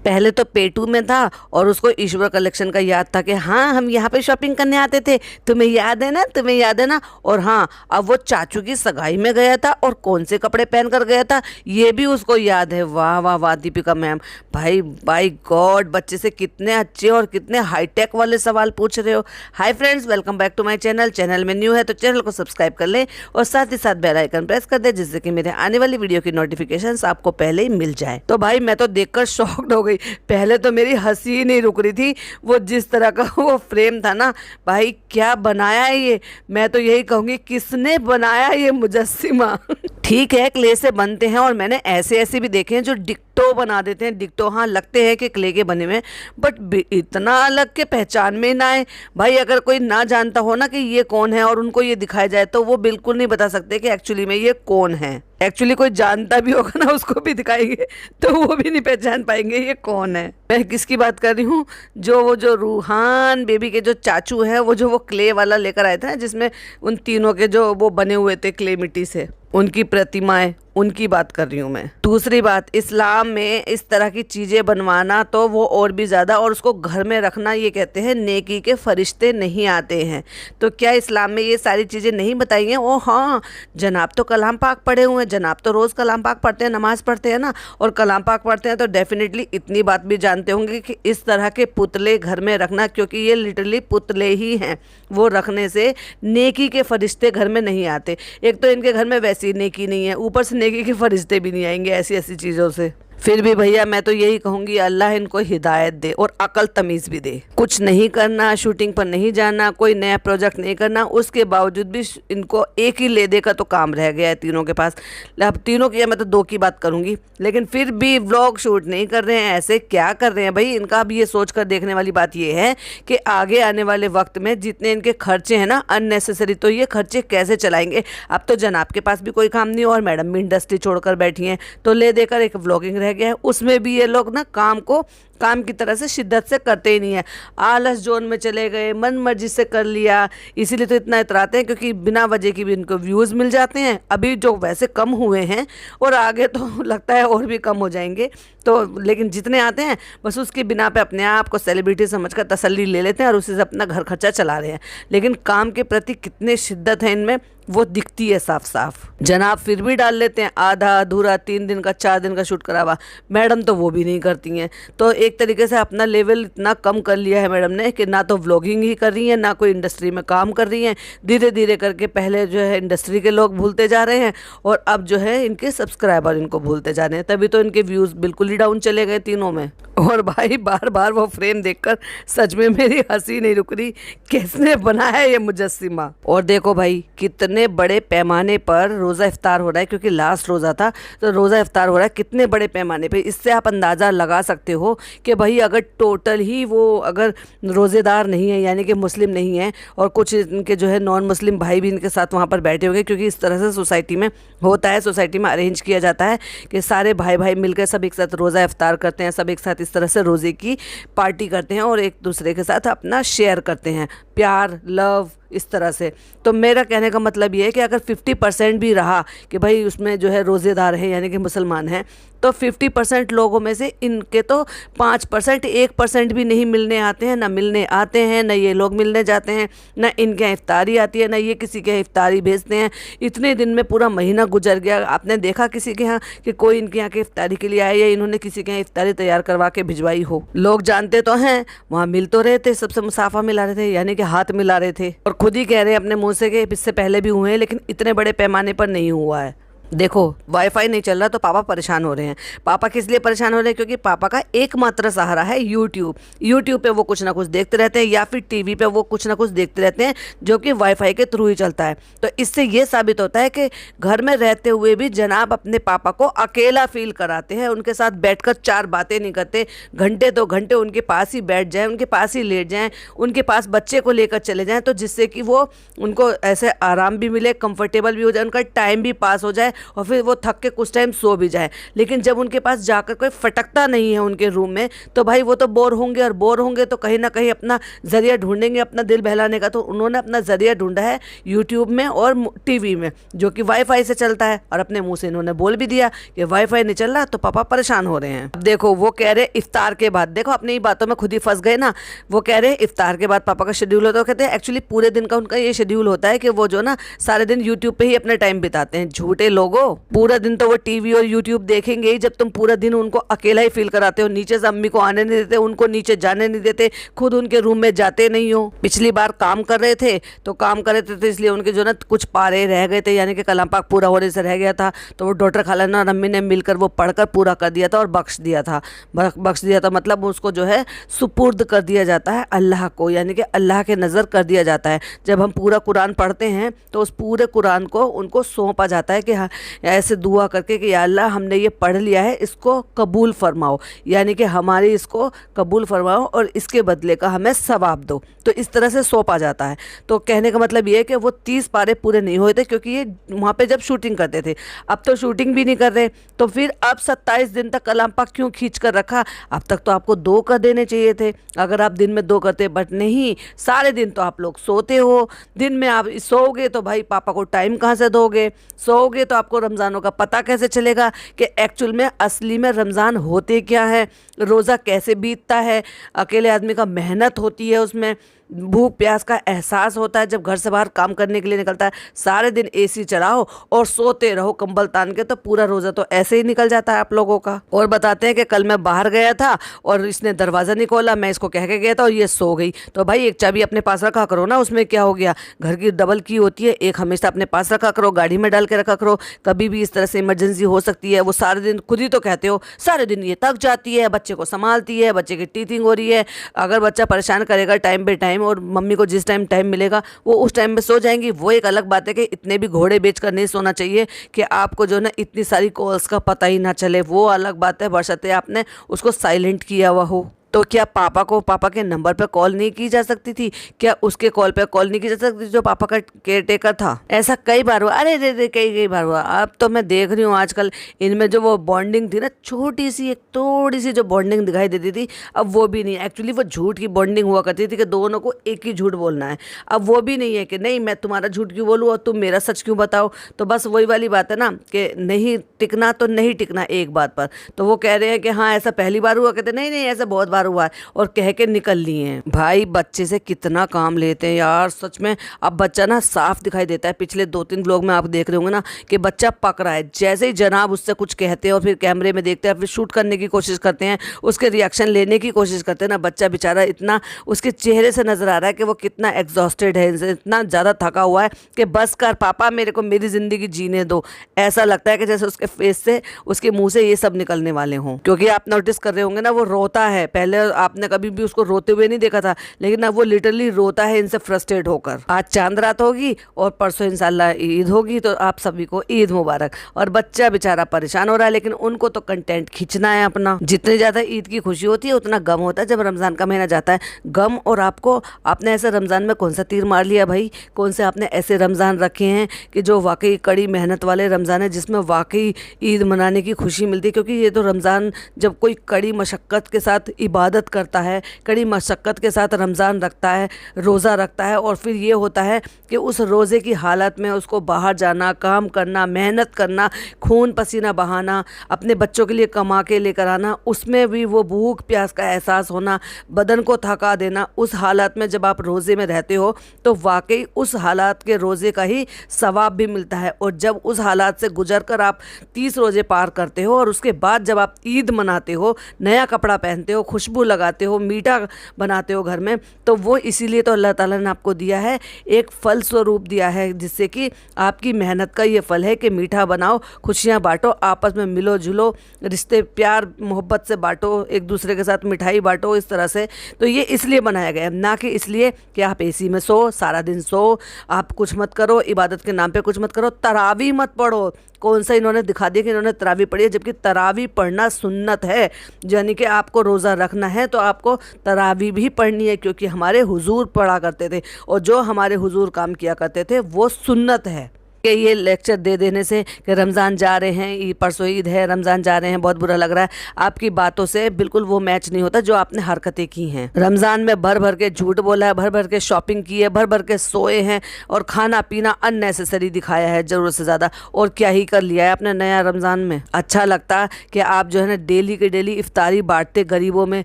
पहले तो पेटू में था और उसको ईश्वर कलेक्शन का याद था कि हाँ हम यहाँ पे शॉपिंग करने आते थे, तुम्हें याद है ना, तुम्हें याद है ना। और हाँ, अब वो चाचू की सगाई में गया था और कौन से कपड़े पहन कर गया था ये भी उसको याद है। वाह वाह वाह दीपिका मैम, भाई बाय गॉड, बच्चे से कितने अच्छे और कितने हाईटेक वाले सवाल पूछ रहे हो। Hi friends, welcome back to my channel. Channel में न्यू है तो चैनल को सब्सक्राइब कर लें और साथ ही साथ बेल आइकन प्रेस कर दे, जिससे कि मेरे आने वाली वीडियो की नोटिफिकेशंस आपको पहले ही मिल जाए। तो भाई मैं तो देखकर शॉक्ड हो गई, पहले तो मेरी हंसी ही नहीं रुक रही थी। वो जिस तरह का वो फ्रेम था ना, भाई क्या बनाया है ये, मैं तो यही कहूंगी किसने बनाया ये मुजस्सिमा। ठीक है क्ले से बनते हैं और मैंने ऐसे ऐसे भी देखे हैं जो डिक्टो बना देते हैं। डिक्टो हाँ लगते हैं कि क्ले के बने हुए, बट इतना अलग के पहचान में ना आए। भाई अगर कोई ना जानता हो ना कि ये कौन है और उनको ये दिखाया जाए तो वो बिल्कुल नहीं बता सकते कि एक्चुअली में ये कौन है। एक्चुअली कोई जानता भी होगा ना, उसको भी दिखाएंगे तो वो भी नहीं पहचान पाएंगे ये कौन है। मैं किसकी बात कर रही हूँ, जो रूहान बेबी के जो चाचू है, वो क्ले वाला लेकर आए थे ना, जिसमें उन तीनों के जो वो बने हुए थे क्ले मिट्टी से, उनकी प्रतिमाएं, उनकी बात कर रही हूँ मैं। दूसरी बात, इस्लाम में इस तरह की चीज़ें बनवाना तो वो और भी ज़्यादा, और उसको घर में रखना ये कहते हैं नेकी के फरिश्ते नहीं आते हैं। तो क्या इस्लाम में ये सारी चीज़ें नहीं बताई हैं? ओ हाँ, जनाब तो कलाम पाक पढ़े हुए हैं, जनाब तो रोज़ कलाम पाक पढ़ते हैं, नमाज़ पढ़ते हैं ना, और कलाम पाक पढ़ते हैं तो डेफिनेटली इतनी बात भी जानते होंगे कि इस तरह के पुतले घर में रखना, क्योंकि ये लिटरली पुतले ही हैं, वो रखने से नेकी के फरिश्ते घर में नहीं आते। एक तो इनके घर में वैसी नेकी नहीं है, ऊपर से नेकी के फरिश्ते भी नहीं आएंगे ऐसी ऐसी चीज़ों से। फिर भी भैया मैं तो यही कहूँगी, अल्लाह इनको हिदायत दे और अकल तमीज़ भी दे। कुछ नहीं करना, शूटिंग पर नहीं जाना, कोई नया प्रोजेक्ट नहीं करना, उसके बावजूद भी इनको एक ही लेदे का तो काम रह गया है तीनों के पास। अब तीनों की, मैं तो दो की बात करूँगी, लेकिन फिर भी व्लॉग शूट नहीं कर रहे हैं। ऐसे क्या कर रहे हैं भाई? इनका अब ये सोच कर देखने वाली बात ये है कि आगे आने वाले वक्त में जितने इनके खर्चे हैं ना अननेसेसरी, तो ये खर्चे कैसे चलाएंगे। अब तो जनाब के पास भी कोई काम नहीं और मैडम भी इंडस्ट्री छोड़कर बैठी हैं, तो ले देकर एक व्लॉगिंग रह गया है, उसमें भी ये लोग ना काम को काम की तरह से शिद्दत से करते ही नहीं है। आलस जोन में चले गए, मन मर्जी से कर लिया, इसीलिए तो इतना इतराते हैं, क्योंकि बिना वजह की भी इनको व्यूज़ मिल जाते हैं। अभी जो वैसे कम हुए हैं और आगे तो लगता है और भी कम हो जाएंगे, तो लेकिन जितने आते हैं बस उसकी बिना पे अपने आप को सेलिब्रिटी समझकर तसल्ली ले लेते हैं और उसी से अपना घर खर्चा चला रहे हैं। लेकिन काम के प्रति कितने शिद्दत है इनमें वो दिखती है साफ साफ। जनाब फिर भी डाल लेते हैं आधा अधूरा, 3 दिन का 4 दिन का शूट करा हुआ, मैडम तो वो भी नहीं करती हैं। तो एक तरीके से अपना लेवल इतना कम कर लिया है मैडम ने कि ना तो व्लॉगिंग ही कर रही हैं, ना कोई इंडस्ट्री में काम कर रही हैं। धीरे धीरे करके पहले जो है इंडस्ट्री के लोग भूलते जा रहे हैं और अब जो है इनके सब्सक्राइबर इनको भूलते जा रहे हैं, तभी तो इनके व्यूज़ बिल्कुल ही डाउन चले गए तीनों में। और भाई बार बार वो फ्रेम देखकर सच में मेरी हंसी नहीं रुक रही, किसने बनाया ये मुजस्सिमा। और देखो भाई कितने बड़े पैमाने पर रोज़ा इफ्तार हो रहा है, क्योंकि लास्ट रोज़ा था तो रोज़ा इफ्तार हो रहा है कितने बड़े पैमाने पे। इससे आप अंदाज़ा लगा सकते हो कि भाई अगर टोटल ही वो अगर रोज़ेदार नहीं है, यानी कि मुस्लिम नहीं है, और कुछ इनके जो है नॉन मुस्लिम भाई भी इनके साथ वहाँ पर बैठे होंगे, क्योंकि इस तरह से सोसाइटी में होता है, सोसाइटी में अरेंज किया जाता है कि सारे भाई भाई मिलकर सब एक साथ रोज़ा इफ्तार करते हैं, सब एक साथ इस तरह से रोज़े की पार्टी करते हैं और एक दूसरे के साथ अपना शेयर करते हैं, प्यार लव इस तरह से। तो मेरा कहने का मतलब ये है कि अगर 50% भी रहा कि भाई उसमें जो है रोज़ेदार है यानी कि मुसलमान हैं, तो 50% लोगों में से इनके तो 5% 1% भी नहीं मिलने आते हैं, ना मिलने आते हैं, ना ये लोग मिलने जाते हैं, ना इनके यहाँ इफ्तारी आती है, ना ये किसी के यहाँ इफ्तारी भेजते हैं। इतने दिन में पूरा महीना गुजर गया, आपने देखा किसी के यहाँ कि कोई इनके यहाँ के इफ्तारी के लिए आया या इन्होंने किसी के यहाँ इफ्तारी तैयार करवा के भिजवाई हो। लोग जानते तो हैं, वहाँ मिल तो रहे थे, सबसे मुसाफा मिला रहे थे, यानी कि हाथ मिला रहे थे, और खुद ही कह रहे हैं अपने मुंह से कि इससे पहले भी हुए हैं लेकिन इतने बड़े पैमाने पर नहीं हुआ है। देखो वाईफाई नहीं चल रहा तो पापा परेशान हो रहे हैं। पापा किस लिए परेशान हो रहे हैं? क्योंकि पापा का एकमात्र सहारा है यूट्यूब पे वो कुछ ना कुछ देखते रहते हैं, या फिर टीवी पे वो कुछ ना कुछ देखते रहते हैं जो कि वाईफाई के थ्रू ही चलता है। तो इससे ये साबित होता है कि घर में रहते हुए भी जनाब अपने पापा को अकेला फील कराते हैं, उनके साथ बैठकर 4 बातें नहीं करते, घंटे 2 घंटे उनके पास ही बैठ जाएँ, उनके पास ही लेट जाएँ, उनके पास बच्चे को लेकर चले जाएँ, तो जिससे कि वो उनको ऐसे आराम भी मिले, कंफर्टेबल भी हो जाए, उनका टाइम भी पास हो जाए और फिर वो थक के कुछ टाइम सो भी जाए, लेकिन जब उनके पास जाकर कोई फटकता नहीं है उनके रूम में, तो भाई वो तो बोर होंगे, और बोर होंगे तो कहीं ना कहीं अपना जरिया ढूंढेंगे अपना दिल बहलाने का। तो उन्होंने अपना जरिया ढूंढा है यूट्यूब में और टीवी में, जो कि वाईफाई से चलता है, और अपने मुंह से इन्होंने बोल भी दिया कि वाईफाई नहीं चल रहा तो पापा परेशान हो रहे हैं। अब देखो वो कह रहे इफ्तार के बाद, देखो अपनी ही बातों में खुद ही फंस गए ना। वो कह रहे इफ्तार के बाद पापा का शेड्यूल होता है, कहते हैं एक्चुअली पूरे दिन का उनका ये शेड्यूल होता है कि वो जो ना सारे दिन यूट्यूब पे ही अपना टाइम बिताते हैं। झूठे लोगो, पूरा दिन तो वो टीवी और यूट्यूब देखेंगे ही, जब तुम पूरा दिन उनको अकेला ही फील कराते हो, नीचे से अम्मी को आने नहीं देते, उनको नीचे जाने नहीं देते, खुद उनके रूम में जाते नहीं हो। पिछली बार काम कर रहे थे तो काम कर रहे थे तो इसलिए उनके जो ना कुछ पारे रह गए थे, यानी कि कलाम पाक पूरा होने से रह गया था, तो वो डॉक्टर खालाना और अम्मी ने मिलकर वो पढ़कर पूरा कर दिया था और बख्श दिया था। बख्श दिया था मतलब उसको जो है सुपुर्द कर दिया जाता है अल्लाह को, यानी कि अल्लाह के नज़र कर दिया जाता है। जब हम पूरा कुरान पढ़ते हैं तो उस पूरे कुरान को उनको सौंपा जाता है कि हाँ, ऐसे दुआ करके कि या अल्लाह हमने ये पढ़ लिया है, इसको कबूल फरमाओ, यानी कि हमारी इसको कबूल फरमाओ और इसके बदले का हमें सवाब दो। तो इस तरह से सौंपा जाता है। तो कहने का मतलब ये है कि वो 30 पारे पूरे नहीं हुए थे, क्योंकि ये वहाँ पे जब शूटिंग करते थे। अब तो शूटिंग भी नहीं कर रहे, तो फिर अब 27 दिन तक कलाम पाक क्यों खींच कर रखा? अब तक तो आपको 2 कर देने चाहिए थे, अगर आप दिन में 2 करते, बट नहीं, सारे दिन तो आप लोग सोते हो। दिन में आप सोओगे तो भाई पापा को टाइम कहाँ से दोगे? सोओगे तो आपको रमज़ानों का पता कैसे चलेगा कि एक्चुअल में असली में रमज़ान होते क्या है, रोज़ा कैसे बीतता है। अकेले आदमी का मेहनत होती है, उसमें भूख प्यास का एहसास होता है जब घर से बाहर काम करने के लिए निकलता है। सारे दिन एसी चलाओ और सोते रहो कंबल तान के, तो पूरा रोज़ा तो ऐसे ही निकल जाता है आप लोगों का। और बताते हैं कि कल मैं बाहर गया था और इसने दरवाज़ा नहीं खोला, मैं इसको कह के गया था और ये सो गई। तो भाई एक चाबी अपने पास रखा करो ना, उसमें क्या हो गया, घर की डबल की होती है, एक हमेशा अपने पास रखा करो, गाड़ी में डाल के रखा करो, कभी भी इस तरह से इमरजेंसी हो सकती है। वो सारे दिन खुद ही तो कहते हो सारे दिन ये थक जाती है, बच्चे को संभालती है, बच्चे की टीचिंग हो रही है। अगर बच्चा परेशान करेगा टाइम पे टाइम, और मम्मी को जिस टाइम मिलेगा वो उस टाइम पे सो जाएंगी। वो एक अलग बात है कि इतने भी घोड़े बेच कर नहीं सोना चाहिए कि आपको जो ना इतनी सारी कॉल्स का पता ही ना चले, वो अलग बात है, बशर्ते आपने उसको साइलेंट किया हुआ हो। तो क्या पापा को पापा के नंबर पर कॉल नहीं की जा सकती थी? क्या उसके कॉल पे कॉल नहीं की जा सकती थी जो पापा का केयर टेकर था? ऐसा कई बार हुआ, अरे रे कई बार हुआ। अब तो मैं देख रही हूँ आजकल इनमें जो वो बॉन्डिंग थी ना, छोटी सी एक थोड़ी सी जो बॉन्डिंग दिखाई देती थी, अब वो भी नहीं। एक्चुअली वो झूठ की बॉन्डिंग हुआ करती थी कि दोनों को एक ही झूठ बोलना है। अब वो भी नहीं है कि नहीं मैं तुम्हारा झूठ क्यों बोलूँ और तुम मेरा सच क्यों बताओ। तो बस वही वाली बात है ना कि नहीं टिकना तो नहीं टिकना एक बात पर। तो वो कह रहे हैं कि हाँ ऐसा पहली बार हुआ, कहते नहीं ऐसा बहुत बार हुआ है, और कह के निकल लिए हैं। भाई बच्चे से कितना काम लेते हैं यार, सच में। अब बच्चा ना साफ दिखाई देता है। पिछले 2-3 व्लॉग में आप देख रहे होंगे ना कि बच्चा पक रहा है। जैसे ही जनाब उससे कुछ कहते हैं और फिर कैमरे में देखते हैं, फिर शूट करने की कोशिश करते हैं, उसके रिएक्शन लेने की कोशिश करते हैं ना, बच्चा बेचारा इतना उसके चेहरे से नजर आ रहा है कि वो कितना एग्जॉस्टेड है, इतना ज़्यादा थका हुआ है कि बस कर पापा मेरे को मेरी ज़िंदगी जीने दो। ऐसा लगता है कि जैसे उसके फेस से, उसके मुंह से ये सब निकलने वाले हों। क्योंकि आप नोटिस कर रहे होंगे ना, वो रोता है। पहले आपने कभी भी उसको रोते हुए नहीं देखा था, लेकिन अब वो लिटरली रोता है इनसे फ्रस्ट्रेट होकर। आज चांद रात होगी और परसों इंशाल्लाह ईद होगी, तो आप सभी को ईद मुबारक। और बच्चा बेचारा परेशान हो रहा है, लेकिन उनको तो कंटेंट खींचना है अपना। जितनी ज़्यादा ईद की खुशी होती है उतना गम होता है जब रमज़ान का महीना जाता है। गम और आपने ऐसे रमज़ान में कौन सा तीर मार लिया भाई? कौन से आपने ऐसे रमज़ान रखे हैं कि जो वाकई कड़ी मेहनत वाले रमज़ान है, जिसमें वाकई ईद मनाने की खुशी मिलती है? क्योंकि ये तो रमज़ान जब कोई कड़ी मशक्क़त के साथ इबादत करता है, कड़ी मशक्क़त के साथ रमज़ान रखता है, रोज़ा रखता है, और फिर ये होता है कि उस रोज़े की हालत में उसको बाहर जाना, काम करना, मेहनत करना, खून पसीना बहाना, अपने बच्चों के लिए कमा के लेकर आना, उसमें भी वो भूख प्यास का एहसास होना, बदन को थका देना। उस हालत में जब आप रोज़े में रहते हो तो वाकई उस हालात के रोज़े का ही सवाब भी मिलता है। और जब उस हालात से गुजर कर आप 30 रोज़े पार करते हो और उसके बाद जब आप ईद मनाते हो, नया कपड़ा पहनते हो, खुशबू लगाते हो, मीठा बनाते हो घर में, तो वो इसीलिए तो अल्लाह ताला ने आपको दिया है, एक फल स्वरूप दिया है, जिससे कि आपकी मेहनत का ये फल है कि मीठा बनाओ, खुशियाँ बांटो, आपस में मिलो जुलो, रिश्ते प्यार मोहब्बत से बांटो, एक दूसरे के साथ मिठाई बांटो, इस तरह से। तो ये इसलिए बनाया गया है, ना कि इसलिए कि आप एसी में सो, सारा दिन सो, आप कुछ मत करो, इबादत के नाम पे कुछ मत करो, तरावी मत पढ़ो। कौन सा इन्होंने दिखा दिया कि इन्होंने तरावी पढ़ी है, जबकि तरावी पढ़ना सुन्नत है। यानी कि आपको रोज़ा रखना है तो आपको तरावी भी पढ़नी है, क्योंकि हमारे हुजूर पढ़ा करते थे और जो हमारे हुजूर काम किया करते थे वो सुन्नत है। के ये लेक्चर दे देने से कि रमज़ान जा रहे हैं, परसों ईद है, रमज़ान जा रहे हैं, बहुत बुरा लग रहा है, आपकी बातों से बिल्कुल वो मैच नहीं होता जो आपने हरकतें की हैं। रमज़ान में भर भर के झूठ बोला है, भर भर के शॉपिंग की है, भर भर के सोए हैं और खाना पीना अननेसेसरी दिखाया है ज़रूरत से ज़्यादा। और क्या ही कर लिया है आपने नया रमज़ान में। अच्छा लगता कि आप जो है ना डेली के डेली इफ्तारी बांटते गरीबों में।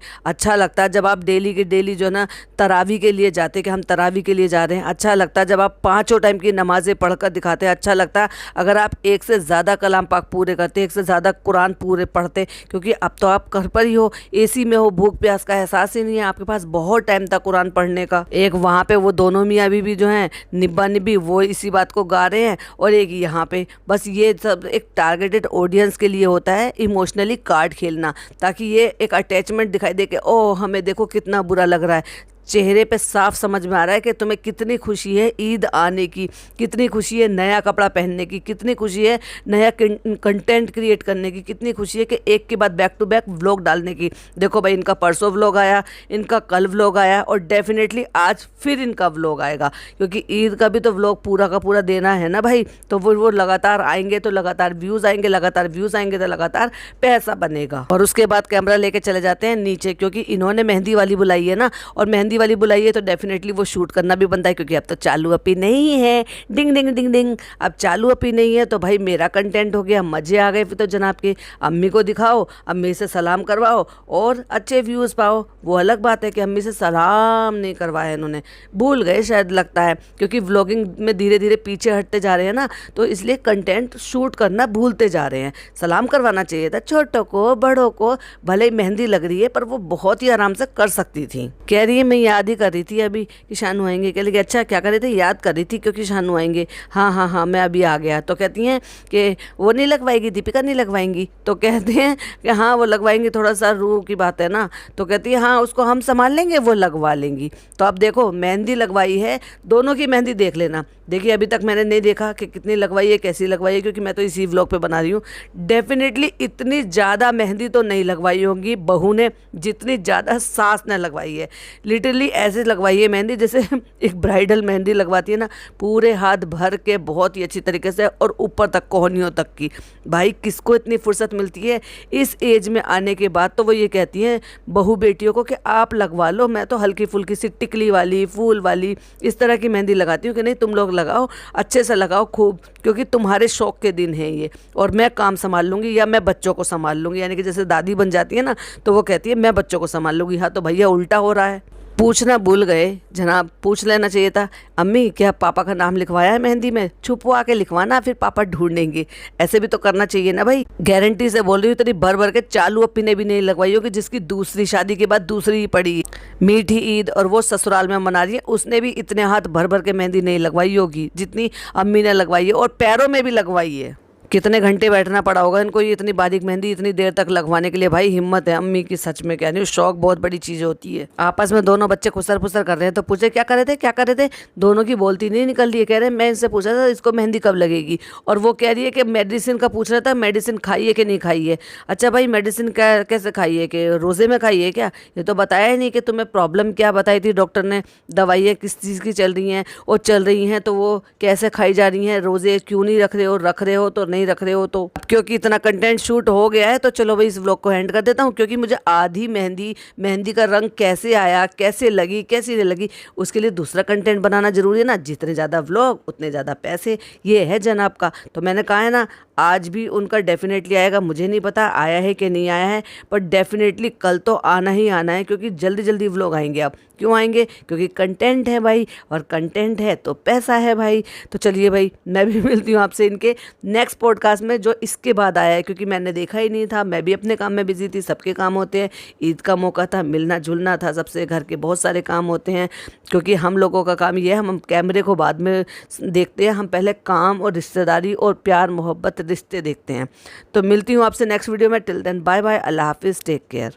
अच्छा लगता जब आप डेली के डेली जो है ना तरावी के लिए जाते कि हम तरावी के लिए जा रहे हैं। अच्छा लगता जब आप 5 टाइम की नमाज़ें पढ़कर दिखाते। अच्छा लगता अगर आप एक से ज़्यादा कलाम पाक पूरे करते, एक से ज़्यादा कुरान पूरे पढ़ते, क्योंकि अब तो आप घर पर ही हो, एसी में हो, भूख प्यास का एहसास ही नहीं है, आपके पास बहुत टाइम था कुरान पढ़ने का। एक वहाँ पे वो दोनों मियाँ बीवी जो हैं निब्बा निब्बी, वो इसी बात को गा रहे हैं, और एक यहाँ पे। बस ये सब एक टारगेटेड ऑडियंस के लिए होता है, इमोशनली कार्ड खेलना, ताकि ये एक अटैचमेंट दिखाई दे कि ओह हमें देखो कितना बुरा लग रहा है। चेहरे पे साफ समझ में आ रहा है कि तुम्हें कितनी खुशी है ईद आने की, कितनी खुशी है नया कपड़ा पहनने की, कितनी खुशी है नया कंटेंट क्रिएट करने की, कितनी खुशी है कि एक के बाद बैक टू बैक व्लॉग डालने की। देखो भाई, इनका परसों व्लॉग आया, इनका कल व्लॉग आया, और डेफिनेटली आज फिर इनका व्लॉग आएगा, क्योंकि ईद का भी तो व्लॉग पूरा का पूरा देना है ना भाई। तो वो लगातार आएंगे तो लगातार व्यूज़ आएंगे, लगातार व्यूज़ आएंगे तो लगातार पैसा बनेगा। और उसके बाद कैमरा लेके चले जाते हैं नीचे, क्योंकि इन्होंने मेहंदी वाली बुलाई है ना, और मेहंदी वाली बुलाई है तो डेफिनेटली वो शूट करना भी बनता है, क्योंकि अब तो चालू अपी नहीं है, डिंग डिंग डिंग डिंग, अब चालू अपी नहीं है तो भाई मेरा कंटेंट हो गया, मजे आ गए। फिर तो जनाब की अम्मी को दिखाओ, अम्मी से सलाम करवाओ और अच्छे व्यूज़ पाओ। वो अलग बात है कि अम्मी से सलाम नहीं करवाया इन्होंने, भूल गए शायद लगता है, क्योंकि व्लॉगिंग में धीरे धीरे पीछे हटते जा रहे हैं ना, तो इसलिए कंटेंट शूट करना भूलते जा रहे हैं। सलाम करवाना चाहिए था छोटों को, बड़ों को, भले ही मेहंदी लग रही है पर वो बहुत ही आराम से कर सकती थी। कह रही है मैं याद ही कर रही थी अभी कि शानू आएंगे। कह लगी अच्छा क्या कर रहे थे, याद कर रही थी क्योंकि शानू आएंगे। हाँ हाँ हाँ मैं अभी आ गया। तो कहती हैं कि वो नहीं लगवाएगी, दीपिका नहीं लगवाएंगी। तो कहते हैं कि हाँ वो लगवाएंगी, थोड़ा सा रूह की बात है ना। तो कहती है हाँ उसको हम संभाल लेंगे, वो लगवा लेंगी। तो अब देखो मेहंदी लगवाई है, दोनों की मेहंदी देख लेना। देखिए अभी तक मैंने नहीं देखा कि कितनी लगवाई है, कैसी लगवाई है, क्योंकि मैं तो इसी व्लॉग पे बना रही हूँ। डेफिनेटली इतनी ज़्यादा मेहंदी तो नहीं लगवाई होगी बहू ने जितनी ज़्यादा सास ने लगवाई है। लिटरली ऐसे लगवाई है मेहंदी जैसे एक ब्राइडल मेहंदी लगवाती है ना, पूरे हाथ भर के बहुत ही अच्छी तरीके से, और ऊपर तक कोहनियों तक की। भाई किसको इतनी फुर्सत मिलती है इस एज में आने के बाद। तो वो ये कहती हैं बहू बेटियों को कि आप लगवा लो, मैं तो हल्की फुल्की सी टिकली वाली, फूल वाली, इस तरह की मेहंदी लगाती हूँ कि नहीं तुम लोग लगाओ, अच्छे से लगाओ खूब, क्योंकि तुम्हारे शौक के दिन हैं ये, और मैं काम संभाल लूँगी या मैं बच्चों को संभाल लूँगी। यानी कि जैसे दादी बन जाती है ना, तो वो कहती है मैं बच्चों को संभाल लूँगी। हाँ तो भैया उल्टा हो रहा है। पूछना भूल गए जनाब, पूछ लेना चाहिए था, अम्मी क्या पापा का नाम लिखवाया है मेहंदी में, छुपवा के लिखवाना, फिर पापा ढूंढेंगे। ऐसे भी तो करना चाहिए ना भाई। गारंटी से बोल रही हूँ, तेरी भर भर के चालू अपी ने भी नहीं लगवाई होगी, जिसकी दूसरी शादी के बाद दूसरी ही पड़ी मीठी ईद और वो ससुराल में मना रही है, उसने भी इतने हाथ भर भर के मेहंदी नहीं लगवाई होगी जितनी अम्मी ने लगवाई है, और पैरों में भी लगवाई है। कितने घंटे बैठना पड़ा होगा इनको ये इतनी बारीक मेहंदी इतनी देर तक लगवाने के लिए। भाई हिम्मत है अम्मी की, सच में कह रही हूँ, शौक बहुत बड़ी चीज़ होती है। आपस में दोनों बच्चे खुसर फुसर कर रहे हैं, तो पूछे क्या कर रहे थे, क्या कर रहे थे। दोनों की बोलती नहीं निकल रही है। कह रहे हैं मैं इनसे पूछा था इसको मेहंदी कब लगेगी, और वो कह रही है कि मेडिसिन का पूछ रहा था, मेडिसिन खाई है कि नहीं खाई है। अच्छा भाई मेडिसिन कैसे खाई है, कि रोज़े में खाई है क्या, ये तो बताया ही नहीं कि तुम्हें प्रॉब्लम क्या बताई थी डॉक्टर ने, दवाइयाँ किस चीज़ की चल रही हैं, और चल रही हैं तो वो कैसे खाई जा रही हैं, रोज़े क्यों नहीं रख रहे हो तो नहीं रख रहे हो। तो क्योंकि इतना कंटेंट शूट हो गया है तो चलो भाई इस व्लॉग को एंड कर देता हूँ, क्योंकि मुझे आधी मेहंदी का रंग कैसे आया, कैसे लगी, कैसी नहीं लगी, उसके लिए दूसरा कंटेंट बनाना जरूरी है ना। जितने ज़्यादा व्लॉग उतने ज़्यादा पैसे, ये है जनाब का। तो मैंने कहा है ना आज भी उनका डेफिनेटली आएगा, मुझे नहीं पता आया है कि नहीं आया है, पर डेफिनेटली कल तो आना ही आना है, क्योंकि जल्दी जल्दी व्लॉग आएंगे। अब क्यों आएंगे, क्योंकि कंटेंट है भाई, और कंटेंट है तो पैसा है भाई। तो चलिए भाई मैं भी मिलती हूँ आपसे इनके नेक्स्ट पॉडकास्ट में जो इसके बाद आया है, क्योंकि मैंने देखा ही नहीं था, मैं भी अपने काम में बिजी थी, सबके काम होते हैं, ईद का मौका था, मिलना जुलना था सबसे, घर के बहुत सारे काम होते हैं। क्योंकि हम लोगों का काम ये है, हम कैमरे को बाद में देखते हैं, हम पहले काम और रिश्तेदारी और प्यार मोहब्बत रिश्ते देखते हैं। तो मिलती हूँ आपसे नेक्स्ट वीडियो में। टिल देन बाय बाय, अल्लाह हाफिज़, टेक केयर।